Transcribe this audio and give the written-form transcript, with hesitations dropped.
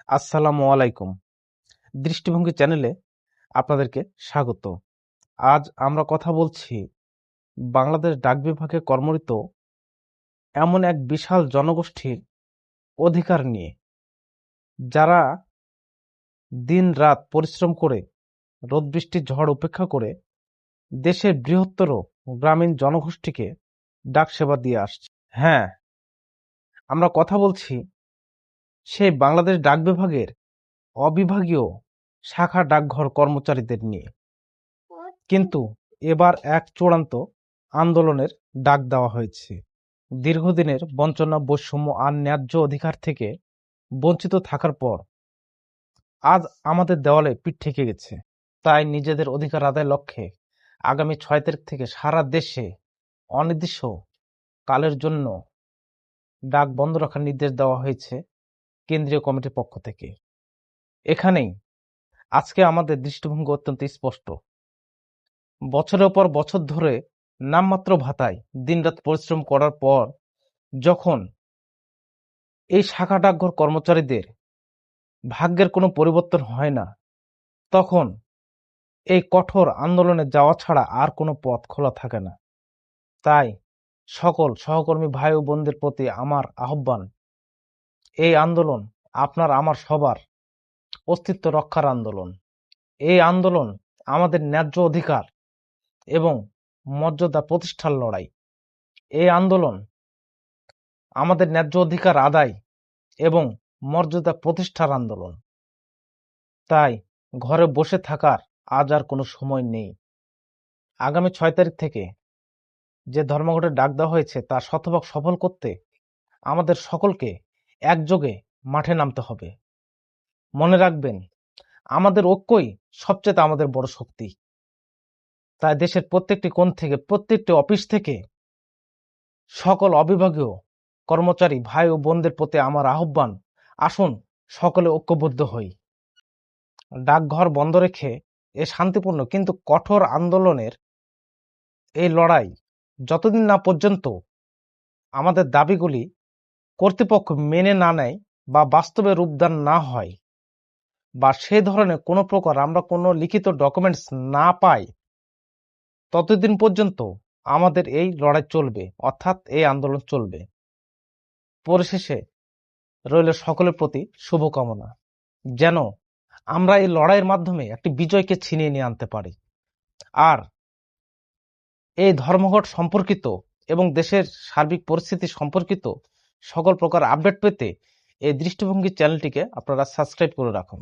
আসসালামু আলাইকুম। দৃষ্টিভঙ্গি চ্যানেলে আপনাদেরকে স্বাগত। আজ আমরা কথা বলছি বাংলাদেশ ডাক বিভাগে কর্মরত এমন এক বিশাল জনগোষ্ঠীর অধিকার নিয়ে, যারা দিন রাত পরিশ্রম করে রোদ বৃষ্টি ঝড় উপেক্ষা করে দেশের বৃহত্তর গ্রামীণ জনগোষ্ঠীকে ডাক সেবা দিয়ে আসছে। হ্যাঁ, আমরা কথা বলছি সেই বাংলাদেশ ডাক বিভাগের অবিভাগীয় শাখা ডাকঘর কর্মচারীদের নিয়ে। কিন্তু এবার এক চূড়ান্ত আন্দোলনের ডাক দেওয়া হয়েছে। দীর্ঘদিনের বঞ্চনা, বৈষম্য আর ন্যায্য অধিকার থেকে বঞ্চিত থাকার পর আজ আমাদের দেওয়ালে পিঠ ঠেকে গেছে। তাই নিজেদের অধিকার আদায়ের লক্ষ্যে আগামী 6 তারিখ থেকে সারা দেশে অনির্দিষ্ট কালের জন্য ডাক বন্ধ রাখার নির্দেশ দেওয়া হয়েছে কেন্দ্রীয় কমিটির পক্ষ থেকে। এখানেই আজকে আমাদের দৃষ্টিভঙ্গি অত্যন্ত স্পষ্ট। বছরের পর বছর ধরে নামমাত্র ভাতায় দিনরাত পরিশ্রম করার পর যখন এই শাখা ডাকঘর কর্মচারীদের ভাগ্যের কোনো পরিবর্তন হয় না, তখন এই কঠোর আন্দোলনে যাওয়া ছাড়া আর কোনো পথ খোলা থাকে না। তাই সকল সহকর্মী ভাই ও বোনদের প্রতি আমার আহ্বান, এই আন্দোলন আপনার আমার সবার অস্তিত্ব রক্ষার আন্দোলন। এই আন্দোলন আমাদের ন্যায্য অধিকার এবং মর্যাদা প্রতিষ্ঠার লড়াই। এই আন্দোলন আমাদের ন্যায্য অধিকার আদায় এবং মর্যাদা প্রতিষ্ঠার আন্দোলন। তাই ঘরে বসে থাকার আজ আর কোনো সময় নেই। আগামী 6 তারিখ থেকে যে ধর্মঘটের ডাক দেওয়া হয়েছে তা শতভাগ সফল করতে আমাদের সকলকে একযোগে মাঠে নামতে হবে। মনে রাখবেন, আমাদের ঐক্যই সবচেয়ে আমাদের বড় শক্তি। তাই দেশের প্রত্যেকটি কোণ থেকে, প্রত্যেকটি অফিস থেকে সকল অবিভাগীয় কর্মচারী ভাই ও বোনদের প্রতি আমার আহ্বান, আসুন সকলে ঐক্যবদ্ধ হই। ডাকঘর বন্ধ রেখে এ শান্তিপূর্ণ কিন্তু কঠোর আন্দোলনের এই লড়াই যতদিন না পর্যন্ত আমাদের দাবিগুলি কর্তৃপক্ষ মেনে না নেয় বা বাস্তবে রূপদান না হয়, বা সে ধরনের কোনো প্রকার আমরা কোনো লিখিত ডকুমেন্টস না পাই, ততদিন পর্যন্ত আমাদের এই লড়াই চলবে, অর্থাৎ এই আন্দোলন চলবে। পরিশেষে রইল সকলের প্রতি শুভকামনা, যেন আমরা এই লড়াইয়ের মাধ্যমে একটি বিজয়কে ছিনিয়ে নিয়ে আনতে পারি। আর এই ধর্মঘট সম্পর্কিত এবং দেশের সার্বিক পরিস্থিতি সম্পর্কিত সকল প্রকার আপডেট পেতে এই দৃষ্টিভঙ্গি চ্যানেলটিকে আপনারা সাবস্ক্রাইব করে রাখুন।